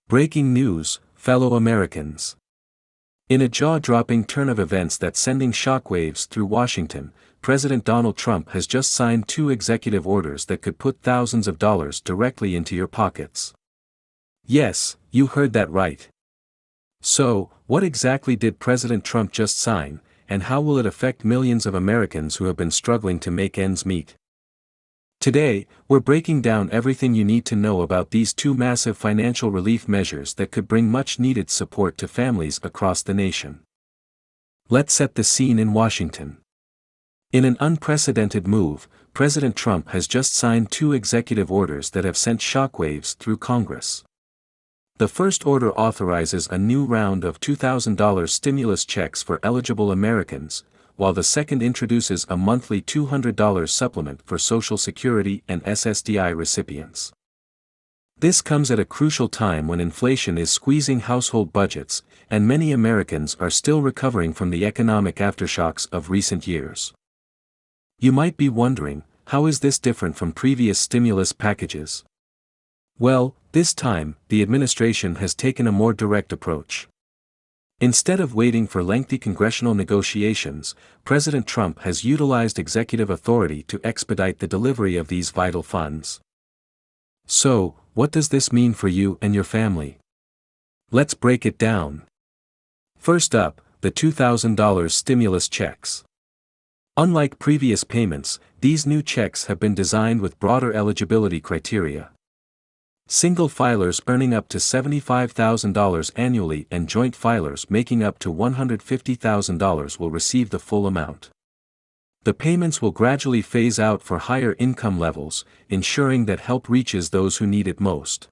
Breaking news, fellow Americans. In a jaw-dropping turn of events that's sending shockwaves through Washington, President Donald Trump has just signed two executive orders that could put thousands of dollars directly into your pockets. Yes, you heard that right. So, what exactly did President Trump just sign, and how will it affect millions of Americans who have been struggling to make ends meet? Today, we're breaking down everything you need to know about these two massive financial relief measures that could bring much-needed support to families across the nation. Let's set the scene in Washington. In an unprecedented move, President Trump has just signed two executive orders that have sent shockwaves through Congress. The first order authorizes a new round of $2,000 stimulus checks for eligible Americans, while the second introduces a monthly $200 supplement for Social Security and SSDI recipients. This comes at a crucial time when inflation is squeezing household budgets, and many Americans are still recovering from the economic aftershocks of recent years. You might be wondering, how is this different from previous stimulus packages? Well, this time, the administration has taken a more direct approach. Instead of waiting for lengthy congressional negotiations, President Trump has utilized executive authority to expedite the delivery of these vital funds. So, what does this mean for you and your family? Let's break it down. First up, the $2,000 stimulus checks. Unlike previous payments, these new checks have been designed with broader eligibility criteria. Single filers earning up to $75,000 annually and joint filers making up to $150,000 will receive the full amount. The payments will gradually phase out for higher income levels, ensuring that help reaches those who need it most.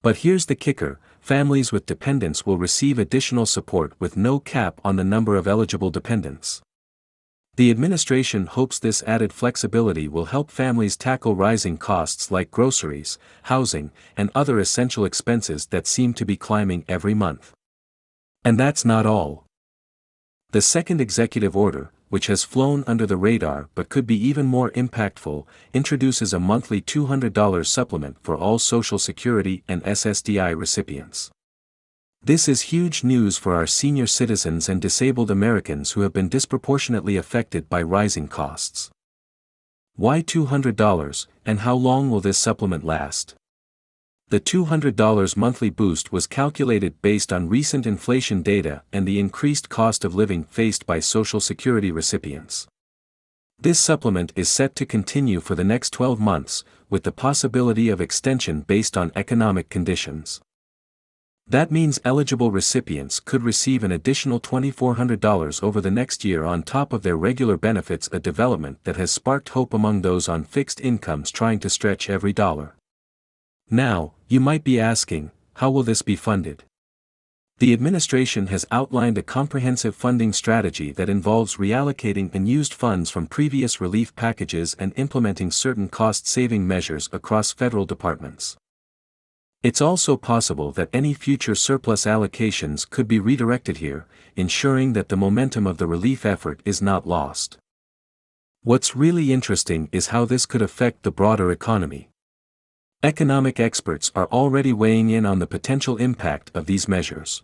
But here's the kicker: families with dependents will receive additional support with no cap on the number of eligible dependents. The administration hopes this added flexibility will help families tackle rising costs like groceries, housing, and other essential expenses that seem to be climbing every month. And that's not all. The second executive order, which has flown under the radar but could be even more impactful, introduces a monthly $200 supplement for all Social Security and SSDI recipients. This is huge news for our senior citizens and disabled Americans who have been disproportionately affected by rising costs. Why $200, and how long will this supplement last? The $200 monthly boost was calculated based on recent inflation data and the increased cost of living faced by Social Security recipients. This supplement is set to continue for the next 12 months, with the possibility of extension based on economic conditions. That means eligible recipients could receive an additional $2,400 over the next year on top of their regular benefits, a development that has sparked hope among those on fixed incomes trying to stretch every dollar. Now, you might be asking, how will this be funded? The administration has outlined a comprehensive funding strategy that involves reallocating unused funds from previous relief packages and implementing certain cost-saving measures across federal departments. It's also possible that any future surplus allocations could be redirected here, ensuring that the momentum of the relief effort is not lost. What's really interesting is how this could affect the broader economy. Economic experts are already weighing in on the potential impact of these measures.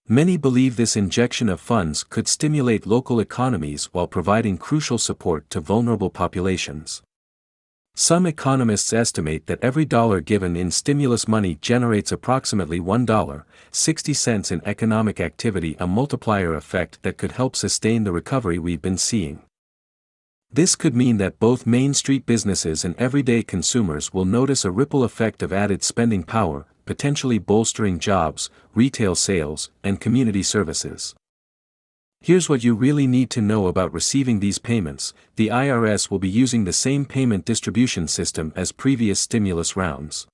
Many believe this injection of funds could stimulate local economies while providing crucial support to vulnerable populations. Some economists estimate that every dollar given in stimulus money generates approximately $1.60 in economic activity, a multiplier effect that could help sustain the recovery we've been seeing. This could mean that both Main Street businesses and everyday consumers will notice a ripple effect of added spending power, potentially bolstering jobs, retail sales, and community services. Here's what you really need to know about receiving these payments: the IRS will be using the same payment distribution system as previous stimulus rounds.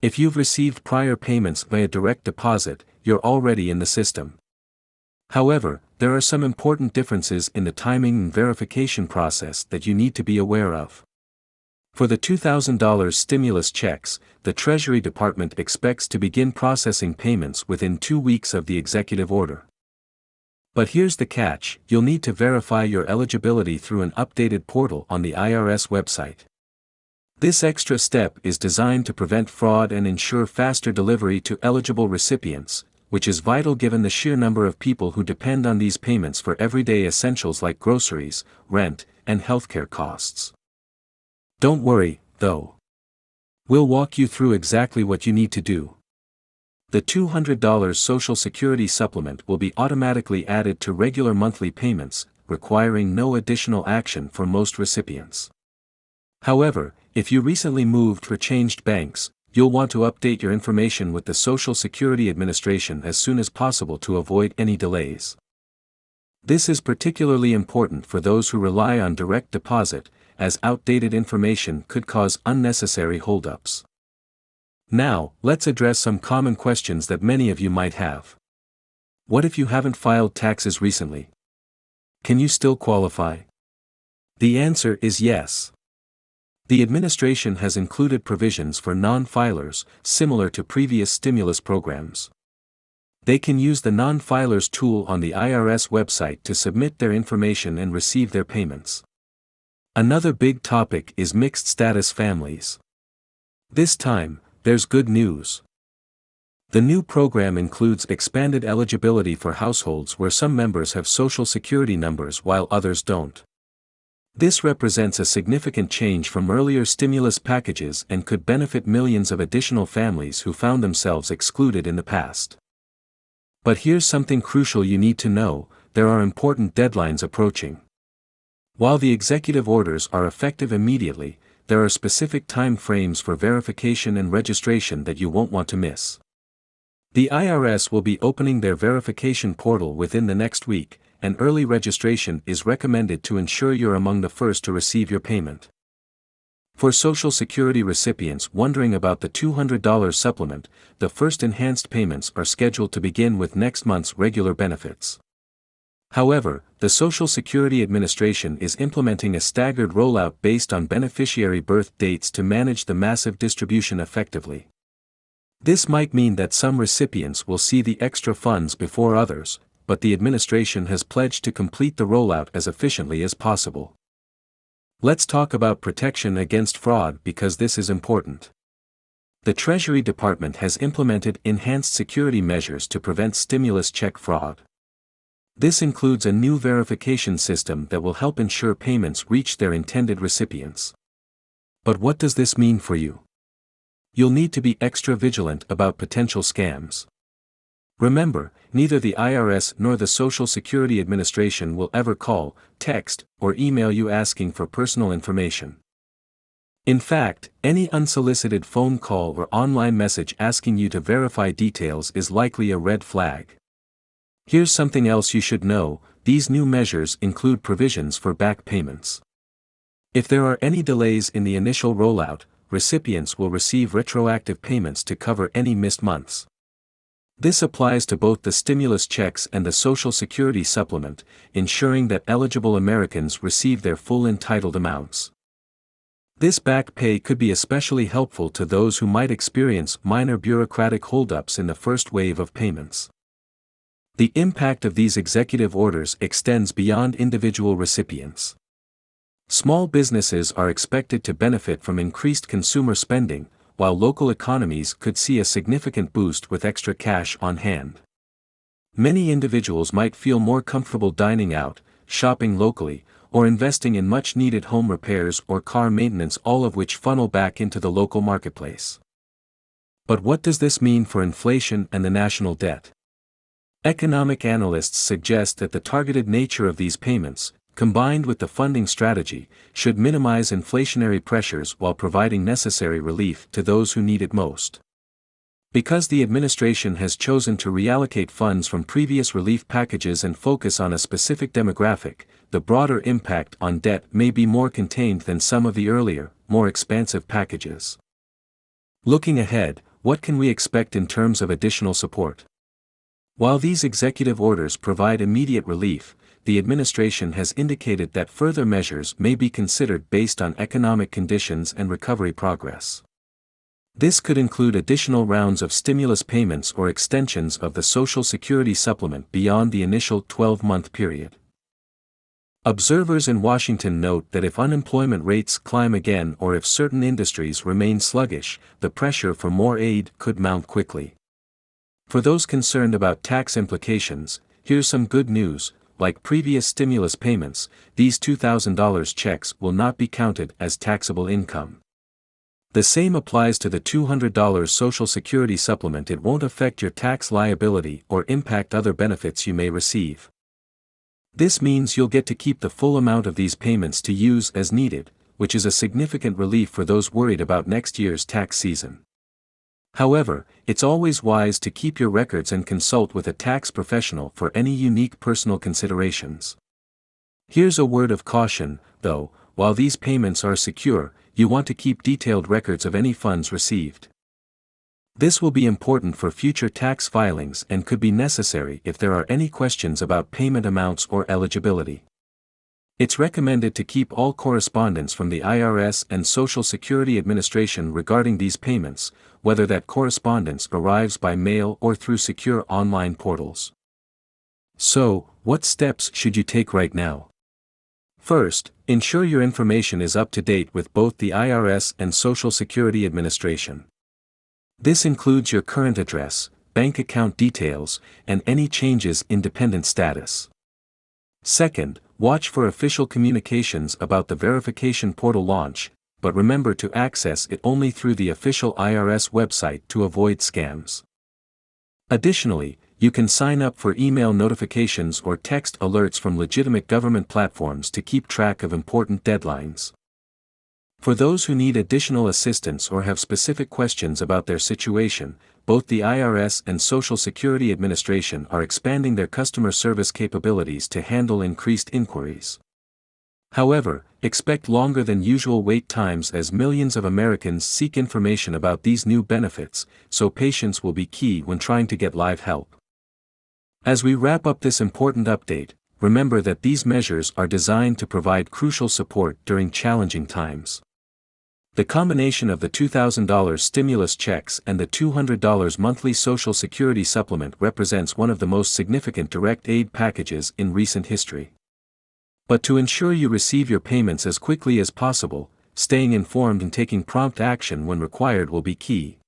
If you've received prior payments via direct deposit, you're already in the system. However, there are some important differences in the timing and verification process that you need to be aware of. For the $2,000 stimulus checks, the Treasury Department expects to begin processing payments within 2 weeks of the executive order. But here's the catch: you'll need to verify your eligibility through an updated portal on the IRS website. This extra step is designed to prevent fraud and ensure faster delivery to eligible recipients, which is vital given the sheer number of people who depend on these payments for everyday essentials like groceries, rent, and healthcare costs. Don't worry, though. We'll walk you through exactly what you need to do. The $200 Social Security supplement will be automatically added to regular monthly payments, requiring no additional action for most recipients. However, if you recently moved or changed banks, you'll want to update your information with the Social Security Administration as soon as possible to avoid any delays. This is particularly important for those who rely on direct deposit, as outdated information could cause unnecessary holdups. Now, let's address some common questions that many of you might have. What if you haven't filed taxes recently? Can you still qualify? The answer is yes. The administration has included provisions for non-filers, similar to previous stimulus programs. They can use the non-filers tool on the IRS website to submit their information and receive their payments. Another big topic is mixed status families. This time, there's good news. The new program includes expanded eligibility for households where some members have Social Security numbers while others don't. This represents a significant change from earlier stimulus packages and could benefit millions of additional families who found themselves excluded in the past. But here's something crucial you need to know: there are important deadlines approaching. While the executive orders are effective immediately, there are specific time frames for verification and registration that you won't want to miss. The IRS will be opening their verification portal within the next week, and early registration is recommended to ensure you're among the first to receive your payment. For Social Security recipients wondering about the $200 supplement, the first enhanced payments are scheduled to begin with next month's regular benefits. However, the Social Security Administration is implementing a staggered rollout based on beneficiary birth dates to manage the massive distribution effectively. This might mean that some recipients will see the extra funds before others, but the administration has pledged to complete the rollout as efficiently as possible. Let's talk about protection against fraud because this is important. The Treasury Department has implemented enhanced security measures to prevent stimulus check fraud. This includes a new verification system that will help ensure payments reach their intended recipients. But what does this mean for you? You'll need to be extra vigilant about potential scams. Remember, neither the IRS nor the Social Security Administration will ever call, text, or email you asking for personal information. In fact, any unsolicited phone call or online message asking you to verify details is likely a red flag. Here's something else you should know: these new measures include provisions for back payments. If there are any delays in the initial rollout, recipients will receive retroactive payments to cover any missed months. This applies to both the stimulus checks and the Social Security supplement, ensuring that eligible Americans receive their full entitled amounts. This back pay could be especially helpful to those who might experience minor bureaucratic holdups in the first wave of payments. The impact of these executive orders extends beyond individual recipients. Small businesses are expected to benefit from increased consumer spending, while local economies could see a significant boost with extra cash on hand. Many individuals might feel more comfortable dining out, shopping locally, or investing in much-needed home repairs or car maintenance, all of which funnel back into the local marketplace. But what does this mean for inflation and the national debt? Economic analysts suggest that the targeted nature of these payments, combined with the funding strategy, should minimize inflationary pressures while providing necessary relief to those who need it most. Because the administration has chosen to reallocate funds from previous relief packages and focus on a specific demographic, the broader impact on debt may be more contained than some of the earlier, more expansive packages. Looking ahead, what can we expect in terms of additional support? While these executive orders provide immediate relief, the administration has indicated that further measures may be considered based on economic conditions and recovery progress. This could include additional rounds of stimulus payments or extensions of the Social Security supplement beyond the initial 12-month period. Observers in Washington note that if unemployment rates climb again or if certain industries remain sluggish, the pressure for more aid could mount quickly. For those concerned about tax implications, here's some good news. Like previous stimulus payments, these $2,000 checks will not be counted as taxable income. The same applies to the $200 Social Security supplement. It won't affect your tax liability or impact other benefits you may receive. This means you'll get to keep the full amount of these payments to use as needed, which is a significant relief for those worried about next year's tax season. However, it's always wise to keep your records and consult with a tax professional for any unique personal considerations. Here's a word of caution, though: while these payments are secure, you want to keep detailed records of any funds received. This will be important for future tax filings and could be necessary if there are any questions about payment amounts or eligibility. It's recommended to keep all correspondence from the IRS and Social Security Administration regarding these payments, whether that correspondence arrives by mail or through secure online portals. So, what steps should you take right now? First, ensure your information is up to date with both the IRS and Social Security Administration. This includes your current address, bank account details, and any changes in dependent status. Second, watch for official communications about the verification portal launch, but remember to access it only through the official IRS website to avoid scams. Additionally, you can sign up for email notifications or text alerts from legitimate government platforms to keep track of important deadlines. For those who need additional assistance or have specific questions about their situation, both the IRS and Social Security Administration are expanding their customer service capabilities to handle increased inquiries. However, expect longer than usual wait times as millions of Americans seek information about these new benefits, so patience will be key when trying to get live help. As we wrap up this important update, remember that these measures are designed to provide crucial support during challenging times. The combination of the $2,000 stimulus checks and the $200 monthly Social Security supplement represents one of the most significant direct aid packages in recent history. But to ensure you receive your payments as quickly as possible, staying informed and taking prompt action when required will be key.